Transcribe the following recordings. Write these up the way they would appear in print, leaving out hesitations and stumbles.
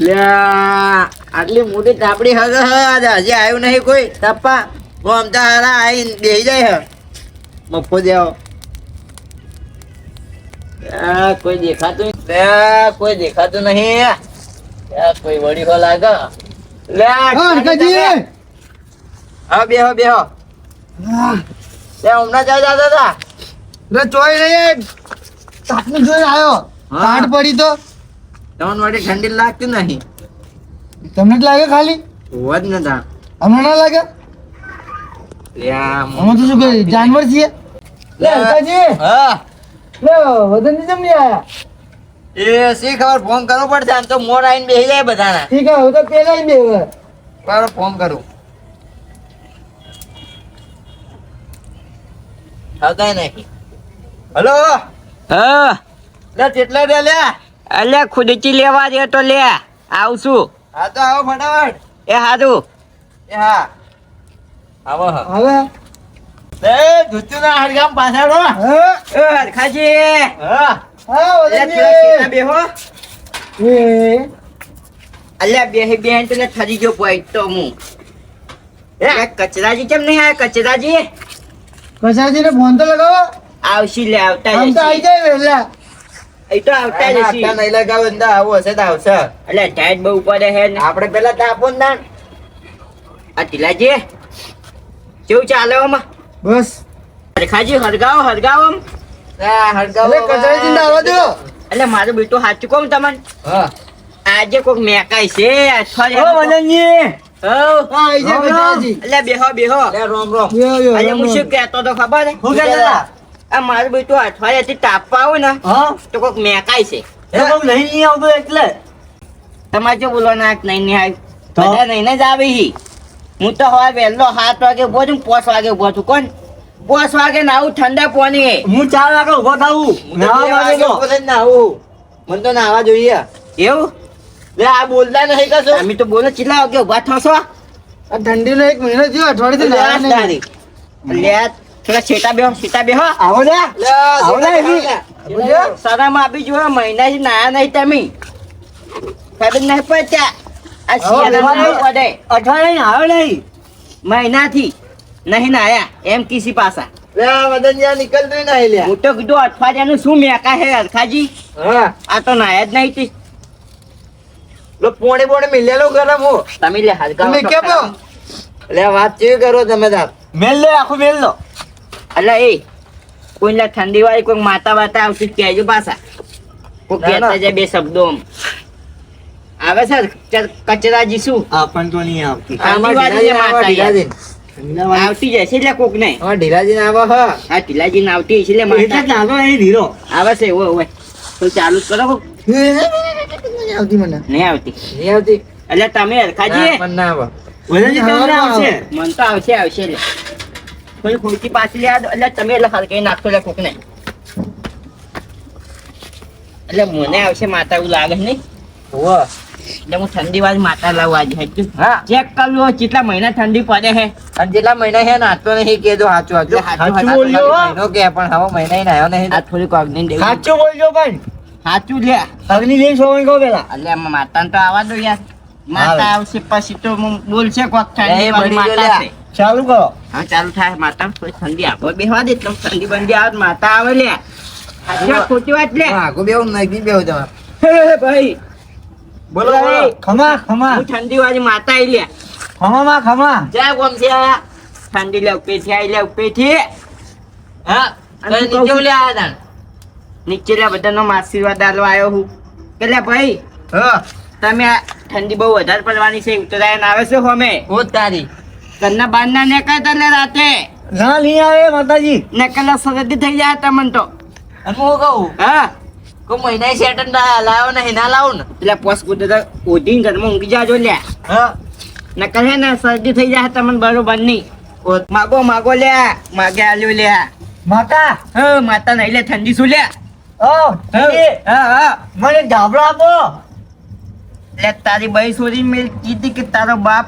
લે આટલી મોટી તાપડી હગે હજી આવ્યું નહીં કોઈ તાપા હું આમતા હારા આવીને બેસી જાય હ મફો દેવો કોઈ દેખાતું કોઈ દેખાતું નહીં કોઈ વળી હો લાગે લે હા બેહો બેહો લે હમણાં જાય જતા હતા રે ચોઈ નહીં તાપનું જોઈ આવ્યો તાટ પડી તો તમને માટે ઠંડી લાગતી નહીં તમને જ લાગે ખાલી હોવા જ નતા હમણાં ના લાગે અમે તો શું કરી જાનવર છીએ લે હલકાજી હા લે વદનજી કેમ નહીં આયા એ શી ખબર ફોન કરવો પડશે આમ તો મોર આવીને બેસી જાય બધાના ઠીક હે હું તો પેલા જ બેવ બરાબર ફોન કરું આવતા નહીં હલો હા લે કેટલા રે લે અલ્યા ખુદચી લેવા દે તો લે આવશું હા તો આવો ફટાફટ એ હારું એ હા આવો હા હવે એ ધુત્યું ના હરગામ પાછાડો હા એ હરખાજી હા હા લે થોડા શેના વદનજી બેહો એ અલ્યા બેહી બેન તો થરી ગયો પોઈન્ટ તો હું એ કચરાજી કેમ નહીં આયા કચરાજી કસાજીને ફોન તો લગાવો આવશી લે આવતા આમ તો આવી જશે જાય વહેલા એ તો આવતા જશે આટલા નહીં લગાવો ને તો આવો હશે તો આવશે અલ્યા ટાઈટ બહુ પડે હે ને આપણે પેલા તાપો ને દાન આ ઢીલાજી કેવું ચાલે આમાં બસ હરખાજી હરગાવો હરગાવો આમ. હરગાવો એટલે કસાજીને આવવા દો એટલે મારું બેટું સાચું કહું તમને હા આજે કોક મેકાય છે ઓ અઠવાડિયા વદનજી હો હા આવી જાય કસાજી એટલે બેહો બેહો લે રોમ રોમ યો યો આજે હું શું કહેતો તો ખબર હે? હું કહેતો હતા? આ મારું બેટું અઠવાડિયાથી તાપવા આવે ને હા તો કોક મેકાય છે એ બહુ નહીં આવતો એટલે તમારે જો બોલો ના નહીં નહીં આવ્યું તો? બધા નહીં જ આવી હી. હું તો હવે વહેલો 7 વાગે ઉભો છું 5 વાગે ઉભો છું કોણ 5 વાગે ના આવું ઠંડા પાણી હે હું 4 વાગે ઉભો થાઉં મને તો નાવા જોઈએ એવું લે આ બોલતા નહીં કશું અમે તો બોલો કેટલા વાગે ઉભા થશો આ ઠંડીનો 1 મહિનો થયો અઠવાડિયેથી નાયા નહીં. તારી લે થોડા છેટા બેહો આવો ને લે આવો ને એવી. બોલ્યો? શરમ આપી જો મહિનાથી નાયા નહીં તમે ખબર નહીં પડતા આ શિયાળામાં નહીં પડે અઠવાડિયે આવ્યો નહીં મહિનાથી નહીં નાયા એમ કીસી પાસા લે આ વદનિયા નીકળતું નહીં લે હું તો કીધું અઠવાડિયાનું શું મેકા હે અરખાજી હા આ તો નાયા જ નહીં તી. લો પોણે પોણે મિલેલો ગરમ હો તમે લે હરગાવો તમે તો કેપો ખરા. લે વાત કેવી કરો તમે તાર મેલ લે આખું મેલ લો અલા એ કોઈને ઠંડી વાળી કોઈ માતા વાતા આવતી જ કહેજો પાછા કોઈ ના, ના. કહેતા જાય બે શબ્દો આમ. આવે સર કચરાજી શું આપણ તો નહીં આવતી ઠંડી વાળી જે માતા યાર. આવતી જશે એટલે કોક નહીં હા ઢીલાજી ને આવો હા આ ઢીલાજી ને આવતી હશે એટલે માતા ચાલો અહીં ધીરો આવે છે ઓય તો ચાલુ જ કરો કોક. આવતી મને નહીં આવતી નહીં આવતી એટલે તમે હરખાજી ના, પણ ના આવો વદનજી તમને આવશે મન તો આવશે આવશે લે કોઈ ખોટી પાછી યાદ એટલે તમે એટલે હરકાઈ નાખશો એટલે કોક ને એટલે મને આવશે માતા એવું લાગે છે નહીં હોવે. એટલે હું ઠંડી વાળી માતા લાવું આજે હજુ હા ચેક કરવું કેટલા મહિના ઠંડી પડે હે અને જેટલા મહિના છે નાતો નહીં કેજો સાચું એટલે સાચું સાચું સાચું બોલ્યો. મહિનો કે પણ હવે મહિના આવ્યો નહીં આ થોડીક અગ્નિ દેવું સાચું બોલજો પણ સાચું લે અગ્નિ દેવ સોમન કહો પેલા એટલે આમાં માતાને તો આવવા દો યાર માતા આવશે પછી તો હું બોલશે કોક એ ઠંડી વાળી બળી ગયો માતા લે. છે ચાલુ કરો હા ચાલુ થાય માતા થોડી ઠંડી આપો બેહવા દે એટલે ઠંડી બંધી આવે તો માતા આવે લે સાચી વાત, ખોટી વાત લે આગું બેવું નહીં બેવું તમારે હે ભાઈ બોલો બોલો. બોલો ખમા ખમા હું ઠંડી વાળી માતા આવી લે ખમા માં ખમા જય ગોમ છે ઠંડી લે ઉપેથી આવી લે ઉપેથી હા અને તો તું નીચે કહું- લે આ દાન નીચે લે બધાનો આશીર્વાદ આલવા આવ્યો હું કે લે ભાઈ હા તમે આ ઠંડી બહુ વધારે પડવાની છે ઉત્તરાયણ આવે છે હોમે હું તારી ઘરના બહારના નીકળતા લે રાતે ના નહીં આવે માતાજી નકલા શરદી થઈ જાય તમને તો અને હું કહું હા કોઈ મહિના સેટન લાવો નહીં ના લાવું ને એટલે પોસ કુદરત ઓઢીને ઘરમાં ઊંઘી જાજો લે હા નકલ હે ને શરદી થઈ જાય તમને બરોબર નહીં માગો માગો લે માગે આલ્યો લે માતા હા માતા નહીં લે ઠંડી શું લે ઓ ઠીક. હા હા મને ધાબળો આપો લે તારી બાઈ સોરી મેં કીધી કે તારો બાપ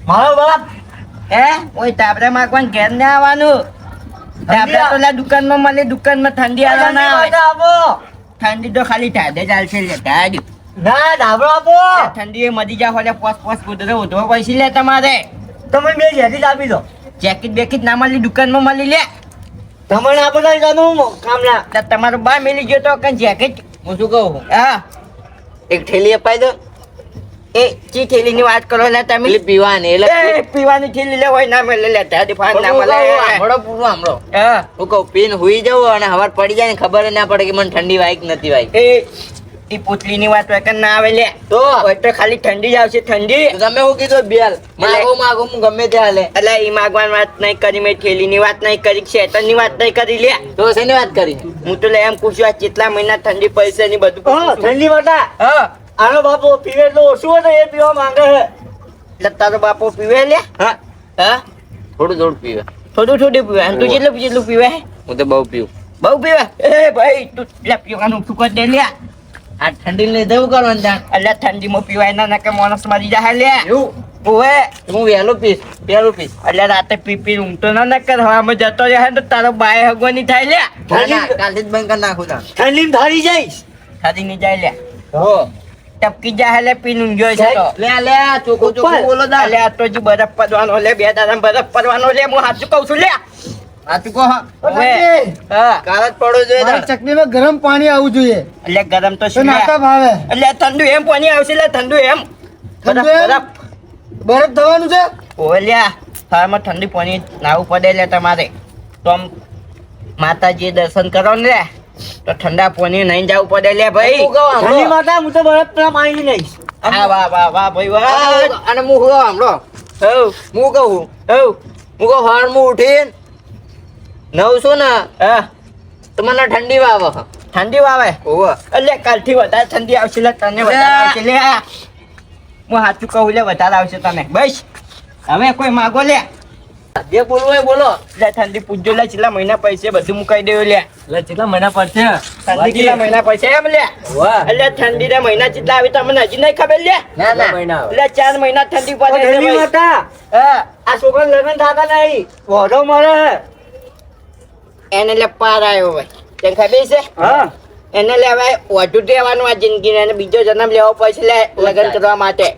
મારો બાપ હે ઓય તાબરા માંગવાનું ઘેર ને આવવાનું તાબરા તો લા દુકાનમાં મળે દુકાનમાં ઠંડી આલવા ના આવે માતા આપો ઠંડી તો ખાલી ટાઢે ચાલશે લે ટાઢ ના ડાબરો આપો ઠંડી એ મરી જાવ એટલે પોસ કુદરે ઉધવો પૈસી લે તમારે તમે બે જેકેટ આપી દો જેકેટ બેકેટ ના મળી દુકાનમાં મળી લે તમને આપો તો કામ ના એટલે તમારો બા મેલી ગયો તો કઈ જેકેટ હું શું કહું હા એક થેલી અપાઈ દો એ ચી થેલી ની વાત કરો એટલે તમે પેલી પીવાની એટલે એ પીવાની થેલી લે હોય ના મળે લે તારી ફાન ના મળે હમણો પૂરું હમણો હા હું કહું પીને હુઈ જવું અને હવાર પડી જાય ને ખબર ના પડે કે મને ઠંડી વાય કે નથી વાય એ પોટલી ની વાત હોય કે ના આવે લે તો હોય તો ખાલી ઠંડી જ આવશે ઠંડી તમે શું કીધું બેલ માગો હું ગમે ત્યાં લે એટલે એ માગવાની વાત નહીં કરી મેં થેલી ની વાત નહીં કરી શેતન ની વાત નહીં કરી લે તો શેની વાત કરી હું તો એમ પૂછ્યું આ કેટલા મહિના ઠંડી પડશે ની બધું પૂછ્યું. ઠંડી માતા હા આનો બાપો પીવે તો ઓછું હોય તો એ પીવા માંગે છે એટલે તારો બાપો પીવે લે હા હા થોડું પીવે થોડું પીવે અને તું જેટલું પીવે હું તો બહુ પીવું બહુ પીવે એ ભાઈ તું એટલે પીવાનું શું કરી દે લે આ ઠંડી ને દેવું કરવાનું ત્યાં એટલે ઠંડીમાં પીવાય ના કે માણસ મરી જાય લે એવું ઓવે હું વહેલું પીશ એટલે રાતે પી ઊંઘતો ના કર હવામાં જતો રહે તો તારો બાય હગવાની થાય લે કાલથી જ બંધ કરી નાખું તા ઠંડીમાં ધારી જઈશ ખાધી ની જાય લે હો ટપકી જાય લે પીને ઊંઘ્યો છે તો લે ચોખ્ખું બોલો દા અલે આ તો જે બરફ પડવાનો લે બે દાડા બરફ પડવાનો લે હું સાચું કહું છું લે આ તું કહો ઓવે હા કાલ જ પડો જોઈએ મારી ચટણીમાં ગરમ પાણી આવવું જોઈએ એટલે ગરમ તો તો શું લે નાતા ભાવે એટલે ઠંડુ એમ પાણી આવશે લે ઠંડુ એમ ઠંડુ એમ? બરફ બરફ થવાનું છે ઓવે લ્યા હારમાં ઠંડી પાણી નાવું પડે લે તમારે તો આમ માતાજી દર્શન કરો ને લે તો ઠંડા પાણી નહીં જવું પડે લે ભાઈ હું કહું ઠંડી સાંભળો. માતા હું તો બરફ પાણી લઈશ હા વાહ ભાઈ વાહ અને હું કહું સાંભળો હું કહું હાર હું ઉઠીને નવ છું ને હા તો મને ઠંડી વાવે છે. ઠંડી વાવે ઓવે એટલે કાલથી વધારે ઠંડી આવશે લે તને વધારે આવશે લે હું સાચું કહું લે વધારે આવશે તને બસ હવે કોઈ માગો લે જે બોલવું હોય બોલો લે ઠંડી પૂછજો લે કેટલા મહિના પૈસે બધું મુકાઈ દેવું લે એટલે કેટલા મહિના પડશે ઠંડી કેટલા મહિના પૈસે એમ લે એટલે ઠંડી ના મહિના કેટલા આવે તમને હજી નહીં ખબર લે ના એટલે 4 મહિના ઠંડી પડે છે ઠંડી ભાઈ. માતા હા આ છોકરા લગ્ન થતા નહીં વધો મળે એને લે પાર આવ્યો ભાઈ તને ખબર છે હા એને લે હવે વધુ દેવાનું આ જિંદગી અને બીજો જન્મ લેવો પડશે લે લગ્ન કરવા માટે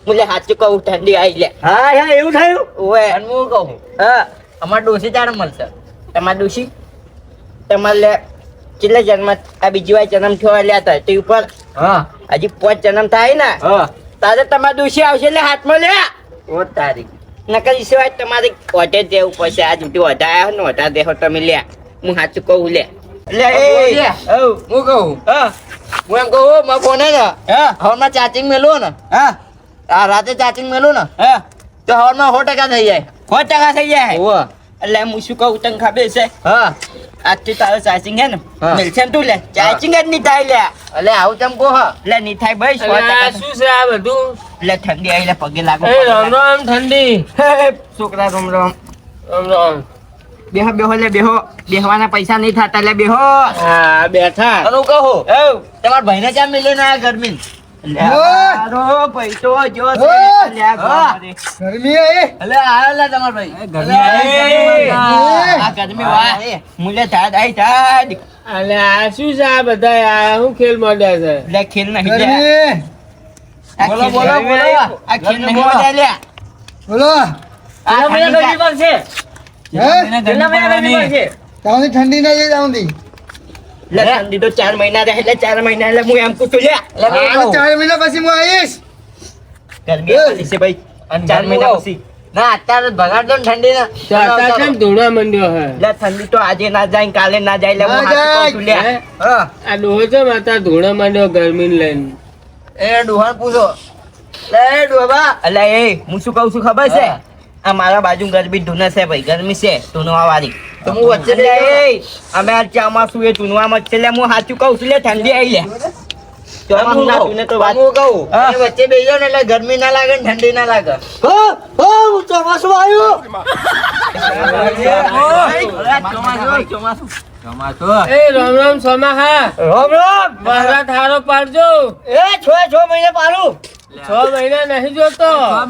હું લે સાચું કહું ઠંડી આવી લે હા હા એવું થયું ઓએ અને હું કહું હા અમાર ડોસી ચાર મળશે તમારે દોશી તમારે લે કેટલા જન્મ આ બીજી વાર જન્મ થયો લે ધરતી ઉપર હા હજી 5 જન્મ થાય ને હા તારે તમારે દોશી આવશે લે હાથમાં લે ઓ તારી નકર સિવાય તમારે ઓઢે દેવું પડશે આ જુદી ઓઢાયા ને ઓઢા દેહો તમે લે હું સાચું કહું લે લે બોલીએ. હઉ હું કહું હા હું એમ કહું મારા ફોને ને હા હવારમાં ચાર્જિંગ મેલું ને હા આ રાતે ચાર્જિંગ મેલું ને હા તો હવારમાં 100% થઈ જાય 100% થઈ જાય ઓવે એટલે હું શું કહું તને ખબર છે હા આજથી તારો ચાર્જિંગ હે ને હા. મિલશે ને તું લે ચાર્જિંગ જ નહીં થાય લે એટલે આવું ચમ કહો હા એટલે નહીં થાય ભાઈ 100% શું છે આ બધું એટલે ઠંડી આવી લે પગે લાગો એ રામ રામ ઠંડી છોકરા રોમ રોમ રામ રામ બેહો લે બેહો બેહવાના પૈસા નહીં થતા લે બેહો હા બેઠા અને હું કહું ઓ તમારા ભાઈને ચા મિલ્યો ને આ ગરમી મારો પૈસો જો છે ઓય! લે આ ગોળામાં. ગરમી એ એટલે આવ્યો લે તમારા ભાઈ ગરમી આવી. આ ગરમી વાહ મુલે ધાડ આઈ ધાડ અલે આ શું છે આ બધા આ શું ખેલ માંડ્યા છે લે ખેલ નહીં લે ગરમી આ બોલો, ખેલ બોલો, નહીં. બોલો. આ ખેલ નહીં બોલો. મોઢે લે બોલો આ ઠંડી પડશે હે કેટલા મહિના ગરમી પડશે તાવની ઠંડી ના જઈ જાઉંદી લે ઠંડી તો 4 મહિના રહે એટલે 4 મહિના એટલે હું એમ પૂછું લે એટલે હું કહું. 4 મહિના પછી હું આવીશ ગરમી આવવાની છે ભાઈ અને 4 હું મહિના કહું. પછી ના અત્યારે ભગાડ દો ને ઠંડી ને ચાતા કેમ ધૂણા મંડ્યો હે લે ઠંડી તો આજે ના જાય ને કાલે ના જાય લે હું ના હાચું કહું છું લે હે? હા આ ડોહો છે માતા ધૂણા માંડ્યો ગરમી લઈને એ ડુહાણ પૂછો લે ડોબા અલા એ હું શું કહું છું ખબર છે હા. આ મારા બાજુ ગરબી ધૂને છે ભાઈ ગરમી છે ધૂનવા વાળી તો હું વચ્ચે એટલે લઈ એ અમે આ ચોમાસું એ ધૂનવામાં જ છે લે હું સાચું કહું છું લે ઠંડી આવી લે ચોમાસું ના ધૂને તો વાત હું કહું હા. અને વચ્ચે બેસી જાઓ ને એટલે ગરમી ના લાગે ને ઠંડી ના લાગે હો હો ચોમાસું આવ્યું એ રામ રામ સોમાહા રામ રામ મારા થારો પાડજો એ 6 મહિને પાડું 6 મહિના નહીં જોતો 4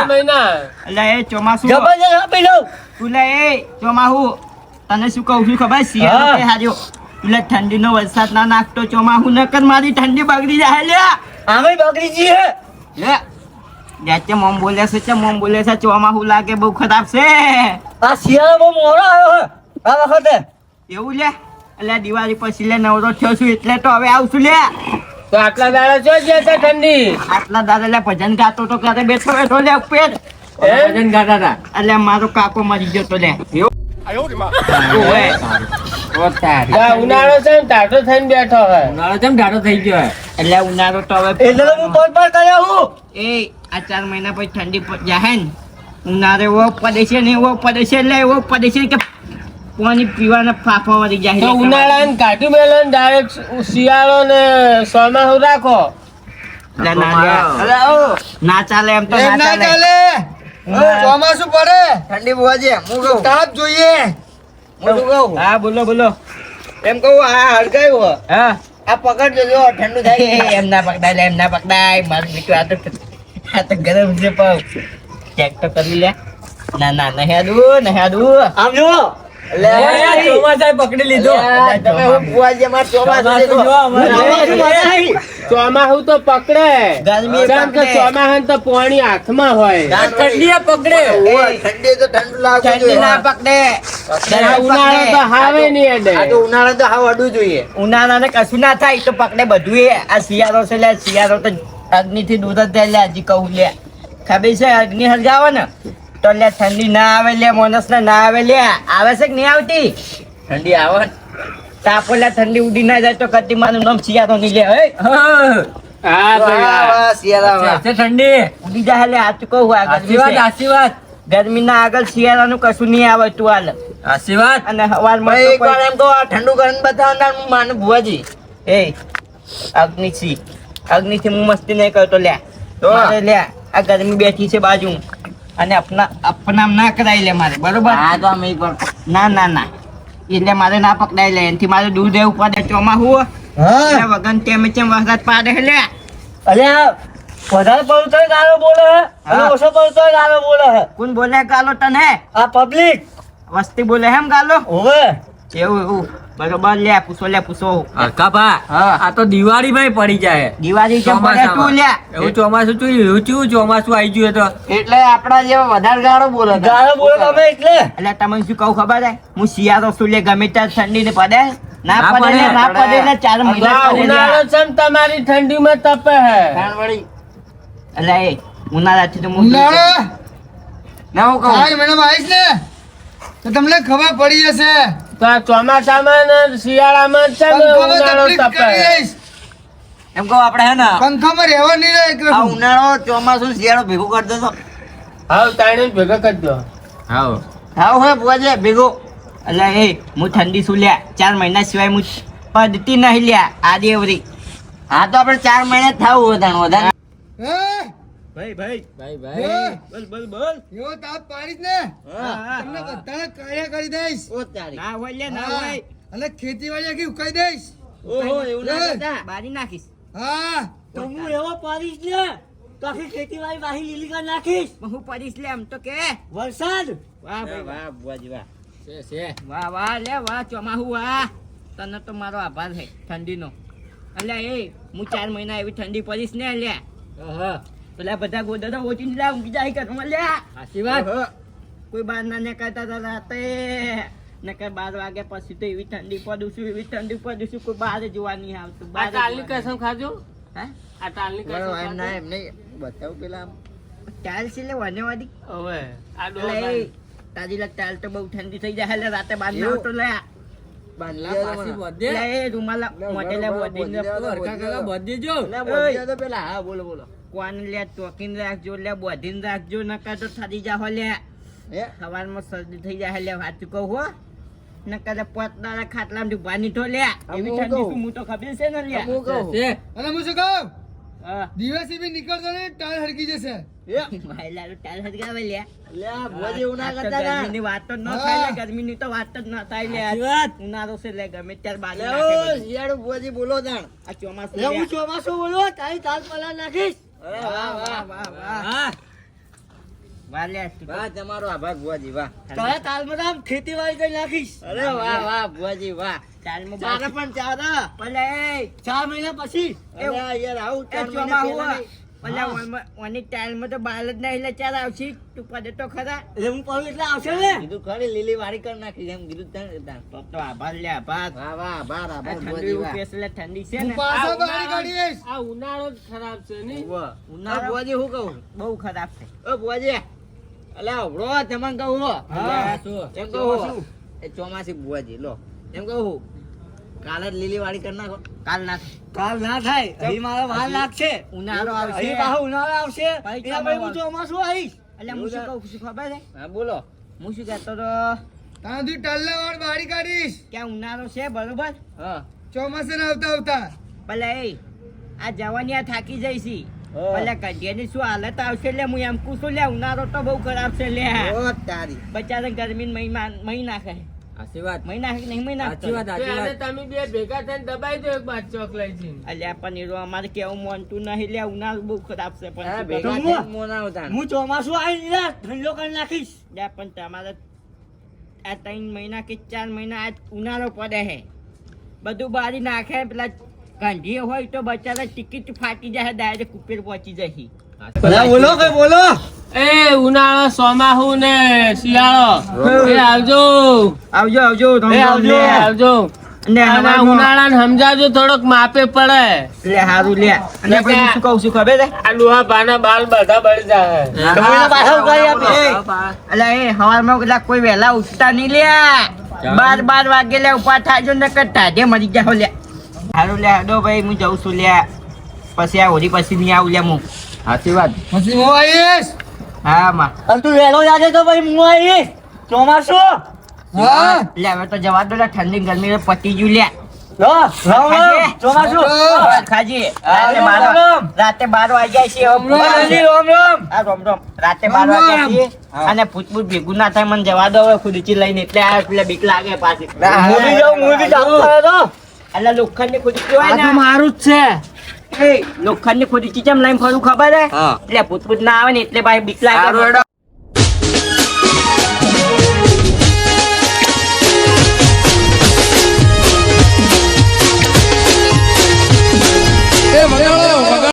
મહિના એટલે એ ચોમાસું જબરજસ્ત આપી દઉં તું લે એ ચોમાસું તને શું કહું છું ખબર હા. શિયાળો તે હાર્યો એટલે ઠંડીનો વરસાદ ના નાખતો ચોમાહું નકર મારી ઠંડી બગડી જાય લ્યા. આમે બગડી જી હે લે જાતે મોમ બોલે છે ચોમાહું લાગે બહુ ખરાબ છે આ શિયાળો બહુ મોડો આવ્યો હે આ વખતે એવું લે એટલે દિવાળી પછી લે નવરો થયો છું એટલે તો હવે આવશું લે. તો આટલા દાડા જો જશે ઠંડી આટલા દાદા લે ભજન ગાતો તો ક્યારે બેઠો બેઠો લે ઉપર ભજન ગાતા હતા એટલે મારો કાકો મરી ગયો તો લે ઓવે. ઉનાળો છે ને ટાટો થઈને બેઠો હે ઉનાળો કેમ ઢાઢો થઈ ગયો હે? એટલે ઉનાળો તો હવે એટલે તો હું પર કર્યો હું એ આ 4 મહિના પછી ઠંડી જાય ને ઉનાળે એવો પડે છે ને એવો પડે છે એટલે એવો પડે છે કે પાણી પીવાના ફાફા વળી જાય તો ઉનાળાને કાઢી મેલો ને ડાયરેક્ટ શિયાળો ને ચોમાસું રાખો એટલે ના ચાલે એમ તો એમ ના ના ચાલે ચાલે ચોમાસું પડે ઠંડી બુવાજી હું કહું તાપ જોઈએ હું શું કહું હા બોલો એમ કહું આ હળગાયું હે. હા આ પકડ જો ઠંડુ થાય એમ ના પકડાય મારું દીકરું આ તો ગરમ છે પાવ ચેક તો કરી લે ના નહીં આદું આમ જો ચોમાસાએ પકડી લીધો. તમે હું બુવાજી અમાર ચોમાસું છે તો. ચોમાસું તો પકડે ગરમી કેમ કે પકડે. ચોમાસું તો પાણી હાથમાં હોય ઠંડીએ પકડે. ઓય, ઠંડી તો ઠંડુ લાગવું ઠંડી જોઈએ. ના પકડે આ ઉનાળો તો હાવે નહીં અડે આ તો ઉનાળા તો હાવ અડવું જોઈએ ઉનાળાને કશું ના થાય તો પકડે બધું એ આ શિયાળો છે લે શિયાળો તો અગ્નિથી દૂર જ થાય લે હજી કહું લે ખબર છે અગ્નિ હલગાવો ને તો લે ઠંડી ના આવે લે માણસને ના આવે લે આવે છે કે નહીં આવતી ઠંડી આવે ને. તાપો લે ઠંડી ઉડી ના જાય તો કદી મારું નામ શિયાળો નહીં લે હે હા તો વાહ, યાર. વાહ, શિયાળા વાહ. છે ઠંડી. ઉડી જાય લે આ તો કહું આ ગરમી આશીર્વાદ છે. આશીર્વાદ ગરમીના આગળ શિયાળાનું કશું નહીં આવે તું હાલ આશીર્વાદ. અને હવારમાં ભાઈ તો એક વાર એમ કહો આ ઠંડુ કરીને બતાવો ને હું માનું ભુવાજી એ અગ્નિથી હું મસ્તી નહીં કરતો લે તો? મારે લે આ ગરમી બેઠી છે બાજુ અને અપનામ ના કરાય લે મારે બરોબર હા તો અમે એક વાર ના એટલે મારે ના પકડાય લે એનાથી મારે દૂધ દેવું પડે ચોમાસું હા વગન તેમ વરસાદ પાડે લે અલ્યા વધારે પડતો ગાળો બોલે હે અને ઓછો પડતો ગાળો બોલે હે કોણ બોલે ગાલો તને આ પબ્લિક વસ્તી બોલે હેમ ગાલો હોવે એવું બરોબર લે પૂછો હરખાભા, હા. આ તો દિવાળીમાંય પડી જાય દિવાળી કેમ પડે તું લે એવું ચોમાસું એવું ચેવું ચોમાસું આવી ગયું તો એટલે આપણા જેવા વધારે ગાળો બોલે છે. ગાળો બોલે તમે એટલે એટલે તમને શું કહું ખબર હે હું શિયાળો છું લે ગમે ત્યારે ઠંડી ને પડે ના ના પડે પડે, ના પડે ને 4 મહિના આ પડે લે. ઉનાળો છે ને તમારી ઠંડીમાં તપે હે ખાણ વળી. એટલે એ ઉનાળાથી તો હું ઉનાળો ના હું કહું 4 મહિનામાં આવીશ ને તો તમને ખબર પડી જશે તો આ ચોમાસામાં ને શિયાળામાં છે ને પંખામાં ઉનાળો તકલીફ તપે કરી દઈશ એમ કહું આપણે હે ને પંખામાં રહેવા નહીં રહે એક આ ઉનાળો ચોમાસું શિયાળો ભેગું કરી દેશો હાવ તાઈને જ ભેગા કરજો હાવ હાવ હે ભુવાજી ભેગું એટલે એ હું ઠંડી છું લ્યા 4 મહિના સિવાય હું પડતી નહીં લ્યા આદેવરી હા તો આપણે 4 મહિના થાવું વધારે હે ભાઈ ભાઈ બોલ એવો તાપ પાડીશ ને તમને બધાને કાર્ય કરી દઈશ ઓ તારી ના હોય લે ના હા. હોય અને ખેતીવાડી આખી ઉકાઈ દઈશ ઓહો એવું ના એ. કરતા બારી નાખીશ હા તો હું એવો પાડીશ ને તો આખી ખેતીવાડી વાહી લીલી કરી નાખીશ હું પડીશ લે એમ તો કે વરસાદ વાહ ભાઈ વાહ ભુવાજી વાહ છે વાહ લે વાહ ચોમાહુ વાહ તને તો મારો આભાર છે ઠંડીનો એટલે એ હું 4 મહિના એવી ઠંડી પડીશ ને લે પેલા બધા ગોદડા ઓચીને લા ઊંઘી જાય ઘરમાં લે આશીર્વાદ. કોઈ બાર ના નીકળતા હતા રાતે નકર 12 વાગ્યા પછી તો એવી ઠંડી પડું છું કોઈ બહાર જોવા નહીં આવતું આ બહાર તાલની કસમ ખાજો હે આ તાલની કસમ બરાબર, એમ ના ખાજો એમ નહીં બતાવું પેલા આમ. ટાલ છે લે વાનેવાદી હવે આ એટલે એ તાજી લે ટાલ તો બહુ ઠંડી થઈ જાય એટલે રાતે બાર ના આવતો લે બાંધી દે તો પાછી મને. બધે. એટલે એ રૂમાલ મોટેલા બોડીને હરખા કાકા બધે જો. એટલે બાંધી દે તો પેલા હા બોલો કોણ લે ટોકીને રાખજો લે બોધીને રાખજો નકર તો થાદી જાહો લે હે સવારમાં શરદી થઈ જાય લે વાત કહું હો નકર તો પોતદારા ખાટલામાં બાની તો લે એવી હું ઠંડી કહું. શું હું તો ખબર છે ને લે હું કહું છે. અને હું શું કહું હા દિવસે બી નીકળતો ને ટાળ હરકી જશે ભાઈલારું ટાલ હરગાવે લે લે આ ભુવાજી એવું ના આ તો કરતા તા. ગરમીની વાત તો ન હા. થાય લે ગરમીની તો વાત જ ન થાય લે આશીર્વાદ. ઉનાળો છે લે ગમે ત્યારે બાર લે નાખે ઓ બધું. શિયાળુ ભુવાજી બોલો તાણ આ ચોમાસું એટલે લે. હું ચોમાસું બોલો તારી તાલ પલા નાખીશ અરે વાહ વાહ વાહ વાહ હા વાહ લે વાહ તમારો આભાર ભુવાજી વાહ તારા તાલમાં તો આમ ખેતીવાડી કરી નાખીશ અરે વાહ વાહ ભુવાજી વાહ ચાલમાં ચારે પણ ચારે ભલે એ 4 મહિના પછી અરે યાર આવું એ 4 મહિના ચોમાહુ પહેલા નહીં. ભલે ઓની ટાઈલમાં તો બાલ જ નહીં એટલે ચાલ આવશે તું પડે તો ખરા એટલે હું પાડું એટલે આવશે ને કીધું ખરી લીલી વાડી કરી નાખી એમ કીધું તાણ. તો આભાર લે આભાર વાહ વાહ આભાર આ આભાર ઠંડી ભુવાજી એવું વાહ કેસ એટલે ઠંડી છે ને આ ઉનાળો જ ખરાબ છે નહીં વાહ. ઉનાળો- આ ભુવાજી હું કહું બહુ ખરાબ છે ઓ ભુવાજી અલ્યા ઉભરો તમને કહું હો. હા. એમ કહું એ ચોમાસી ભુવાજી લો એમ કહું કાલે જ લીલી વાડી કરી નાખો કાલ ના કાલ ના થાય અહીં મારા વાર લાગશે ઉનાળો આવશે અહીં પાછો ઉનાળો આવશે પછી એના પછી હું ચોમાસું આવીશ એટલે હું શું કહું છું ખબર છે હા બોલો હું શું કહેતો તો ક્યાં ઉનાળો છે બરોબર હા ભલે એ આ જવાનિયા થાકી જઈશી હા. ભલે કઢિયાની શું હાલત આવશે એટલે હું એમ પૂછું લે ઉનાળો તો બહુ ખરાબ છે લે ઓ તારી બચારા ગરમી મહી નાખે આશીર્વાદ મહી નાખે કે નહીં મહી નાખતો સાચી વાત તો સાચી આને વાત તમે બે ભેગા થઈને દબાઈ દો એક બાદ ચોકલેટ થી અલ્યા પણ એ અમારે કેવું મોનતું નહીં લે ઉનાળો બહુ ખરાબ છે પણ હા, શું ભેગા કરું? થઈને મોના ઉતાર. હું ચોમાસું આવીને ઠંડો કરી નાખીશ લે પણ તમારે આ 3 મહિના કે 4 મહિના આ ઉનાળો પડે હે બધું બારી નાખે પેલા ગાંધી હોય તો બચારા ટિકિટ ફાટી જાય ડાયરેક્ટ કુપેર પહોંચી જશે બોલો કઈ બોલો એ ઉનાળો ચોમાહુ ને શિયાળો એ આવજો આવજો આવજો એ આવજો આવજો અને અને આ ઉનાળાને સમજાવજો થોડોક માપે પડે લે હારું લે અને પછી હું શું કહું છું ખબર છે આ ડોહા પાના બાલ બધા બળી જાય તમે પાછળ કરી આપી એટલે એ હવારમાં કેટલા કોઈ વહેલા ઉઠતા નહીં લ્યા 12 વાગે લે ઉભા થાજો ને કે ટાઢે મરી જાવ લે હારું લે હાડો ભાઈ હું જઉં છું લે પછી આ હોળી પછી નહીં આવું લે હું સાચી વાત હા માં અને તું વહેલો જાજે તો ભાઈ હું આવીશ ચોમાસું લે હવે તો જવા દો લે ઠંડી ગરમી પતી ગયું લે લો રામ રામ ચોમાસું ખાજી રાતે 12 વાગ્યા છે રામ રામ આ રોમ રોમ રાતે 12 વાગ્યા છે અને ભૂતભૂત ભેગું ના થાય મને જવા દો હવે ખુદચી લઈને એટલે આ એટલે બીક લાગે પાછી હું બી ચાલુ થયો તો એટલે લોખંડની ખુદચી હોય ને મારું જ છે એ લોખંડની ખુદચી કેમ લઈને ફરું ખબર હે હા. એટલે ભૂતભૂત ના આવે ને એટલે ભાઈ બીક લાગે સારું હેડો.